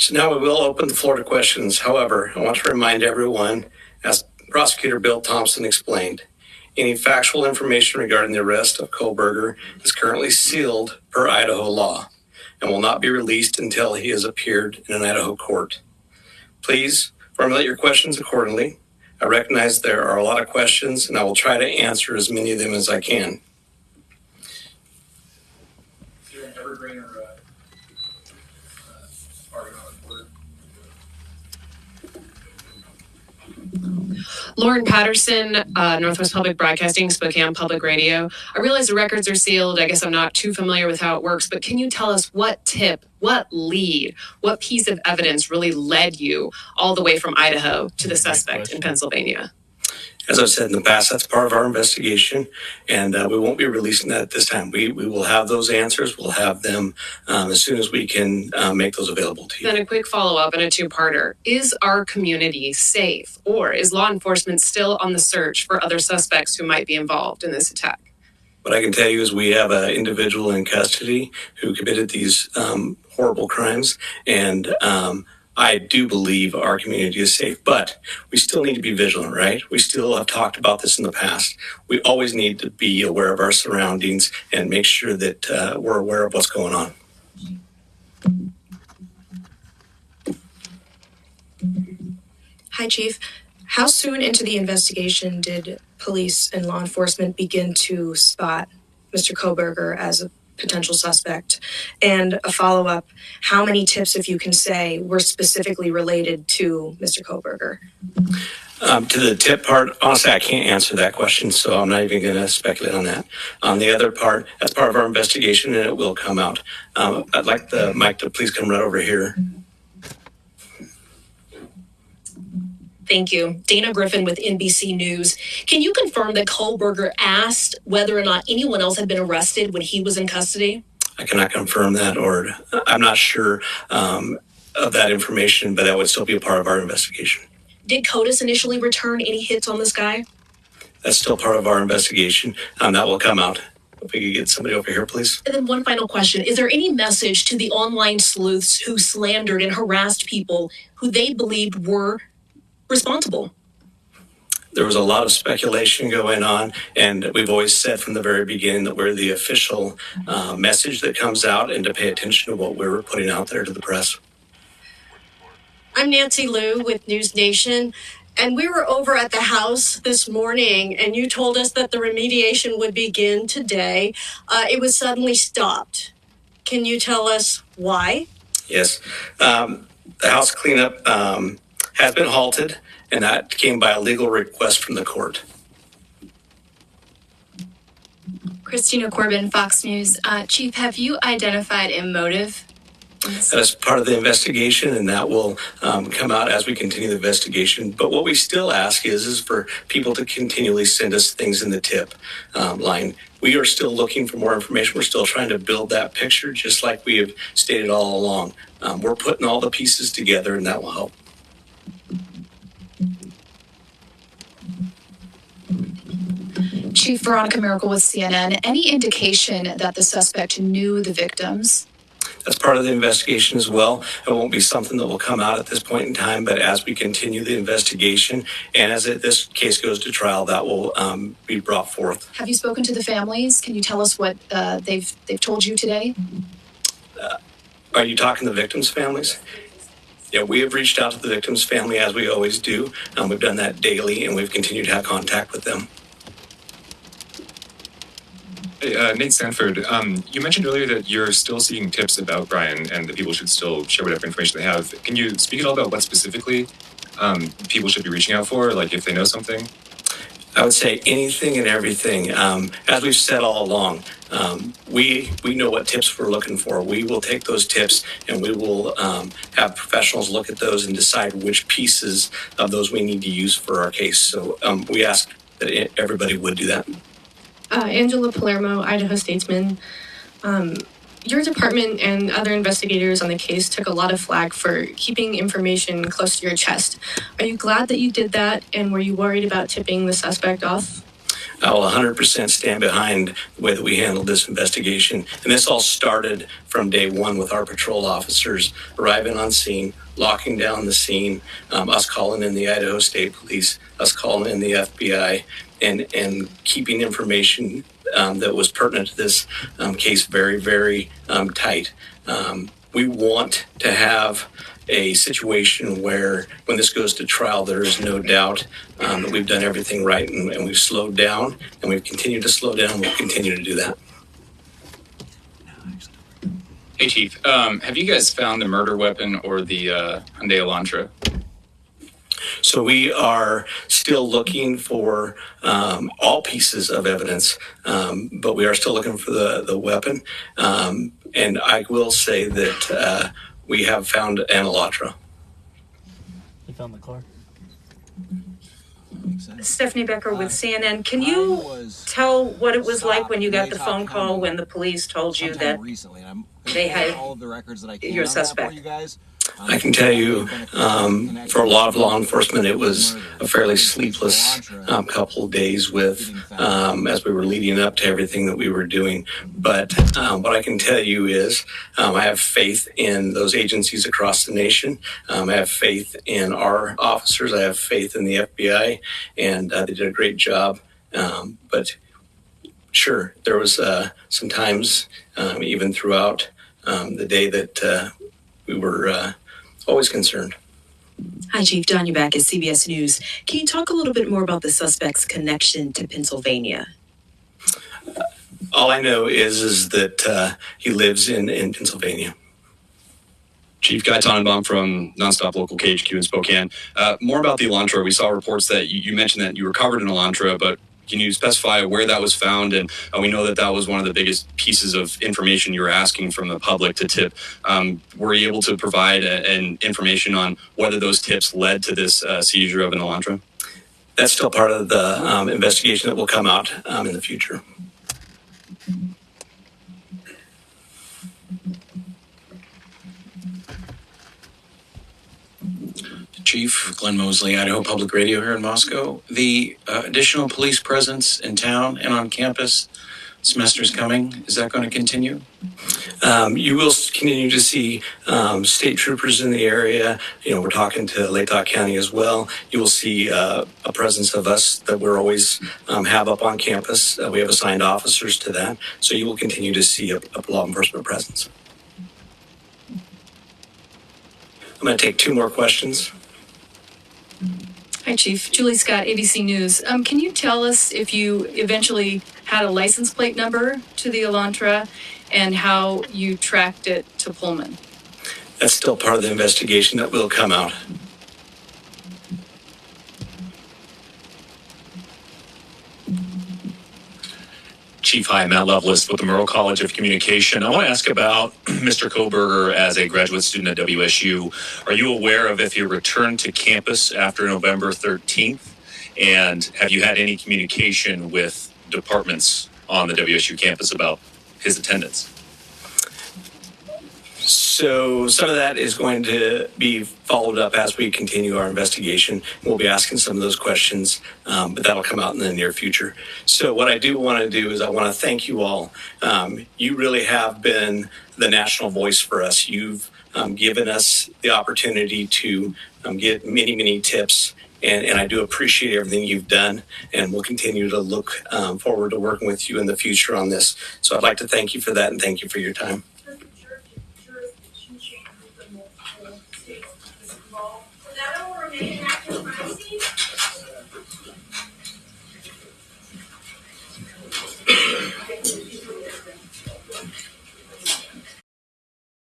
So now we will open the floor to questions. However, I want to remind everyone, as Prosecutor Bill Thompson explained, any factual information regarding the arrest of Kohberger is currently sealed per Idaho law and will not be released until he has appeared in an Idaho court. Please formulate your questions accordingly. I recognize there are a lot of questions, and I will try to answer as many of them as I can. Is there an evergreen or Lauren Patterson, Northwest Public Broadcasting, Spokane Public Radio. I realize the records are sealed. I guess I'm not too familiar with how it works, but can you tell us what tip, what lead, what piece of evidence really led you all the way from Idaho to the suspect in Pennsylvania? As I've said in the past, that's part of our investigation, and we won't be releasing that at this time. We will have those answers. We'll have them as soon as we can make those available to you. Then a quick follow-up and a two-parter. Is our community safe, or is law enforcement still on the search for other suspects who might be involved in this attack? What I can tell you is we have an individual in custody who committed these horrible crimes, and I do believe our community is safe, but we still need to be vigilant, right? We still have talked about this in the past. We always need to be aware of our surroundings and make sure that we're aware of what's going on. Hi, Chief. How soon into the investigation did police and law enforcement begin to spot Mr. Kohberger as a potential suspect? And a follow-up, how many tips, if you can say, were specifically related to Mr. Kohberger? To the tip part, honestly, I can't answer that question, so I'm not even going to speculate on that. On the other part, that's part of our investigation, and it will come out. I'd like the mic to please come right over here. Thank you. Dana Griffin with NBC News. Can you confirm that Kohberger asked whether or not anyone else had been arrested when he was in custody? I cannot confirm that, or I'm not sure of that information, but that would still be a part of our investigation. Did CODIS initially return any hits on this guy? That's still part of our investigation. That will come out. If we could get somebody over here, please. And then one final question. Is there any message to the online sleuths who slandered and harassed people who they believed were responsible? There was a lot of speculation going on, and we've always said from the very beginning that we're the official message that comes out, and to pay attention to what we're putting out there to the press. I'm Nancy Liu with News Nation, and we were over at the house this morning, and you told us that the remediation would begin today. It was suddenly stopped. Can you tell us why? Yes. The house cleanup has been halted, and that came by a legal request from the court. Christina Corbin, Fox News. Chief, have you identified a motive? That is part of the investigation, and that will come out as we continue the investigation. But what we still ask is for people to continually send us things in the tip line. We are still looking for more information. We're still trying to build that picture, just like we have stated all along. We're putting all the pieces together, and that will help. Chief Veronica Miracle with CNN. Any indication that the suspect knew the victims? That's part of the investigation as well. It won't be something that will come out at this point in time, but as we continue the investigation and as this case goes to trial, that will be brought forth. Have you spoken to the families? Can you tell us what they've told you today? Are you talking to the victims' families? Yeah, we have reached out to the victims' family as we always do. We've done that daily, and we've continued to have contact with them. Hey, Nate Sanford, you mentioned earlier that you're still seeking tips about Brian and that people should still share whatever information they have. Can you speak at all about what specifically people should be reaching out for, like if they know something? I would say anything and everything. As we've said all along, we know what tips we're looking for. We will take those tips and we will have professionals look at those and decide which pieces of those we need to use for our case. So we ask that everybody would do that. Angela Palermo, Idaho Statesman. Your department and other investigators on the case took a lot of flack for keeping information close to your chest. Are you glad that you did that, and were you worried about tipping the suspect off? I will 100% stand behind the way that we handled this investigation. And this all started from day one with our patrol officers arriving on scene, locking down the scene, us calling in the Idaho State Police, us calling in the FBI, and keeping information that was pertinent to this case very, very tight. We want to have a situation where when this goes to trial, there is no doubt that we've done everything right and we've slowed down and we've continued to slow down. We'll continue to do that. Hey, Chief. Have you guys found the murder weapon or the Hyundai Elantra? So we are still looking for all pieces of evidence, but we are still looking for the weapon. And I will say that we have found an Elantra. You found the car? Stephanie Becker with CNN. Can you tell what it was like when you got the phone call when the police told you that they had your suspect? I can tell you, for a lot of law enforcement, it was a fairly sleepless couple of days with as we were leading up to everything that we were doing. But what I can tell you is I have faith in those agencies across the nation. I have faith in our officers. I have faith in the FBI, and they did a great job. But sure, there was some times, even throughout the day, that we were always concerned. Hi, Chief. Don Back at CBS News. Can you talk a little bit more about the suspect's connection to Pennsylvania? All I know is that he lives in Pennsylvania. Chief Guy Tannenbaum from Nonstop Local KHQ in Spokane. More about the Elantra. We saw reports that you mentioned that you recovered an Elantra, but can you specify where that was found? And we know that was one of the biggest pieces of information you were asking from the public to tip. Were you able to provide an information on whether those tips led to this seizure of an Elantra? That's still part of the investigation that will come out in the future. Chief Glenn Mosley, Idaho Public Radio here in Moscow. The additional police presence in town and on campus, semester's coming. Is that going to continue? You will continue to see state troopers in the area. We're talking to Latah County as well. You will see a presence of us that we're always have up on campus. We have assigned officers to that. So you will continue to see a law enforcement presence. I'm going to take two more questions. Hi, Chief. Julie Scott, ABC News. Can you tell us if you eventually had a license plate number to the Elantra and how you tracked it to Pullman? That's still part of the investigation that will come out. Chief, hi, Matt Lovelace with the Murrow College of Communication. I want to ask about Mr. Kohberger as a graduate student at WSU. Are you aware of if he returned to campus after November 13th? And have you had any communication with departments on the WSU campus about his attendance? So some of that is going to be followed up as we continue our investigation. We'll be asking some of those questions, but that'll come out in the near future. So what I do want to do is I want to thank you all. You really have been the national voice for us. You've given us the opportunity to get many, many tips. And I do appreciate everything you've done, and we'll continue to look forward to working with you in the future on this. So I'd like to thank you for that, and thank you for your time.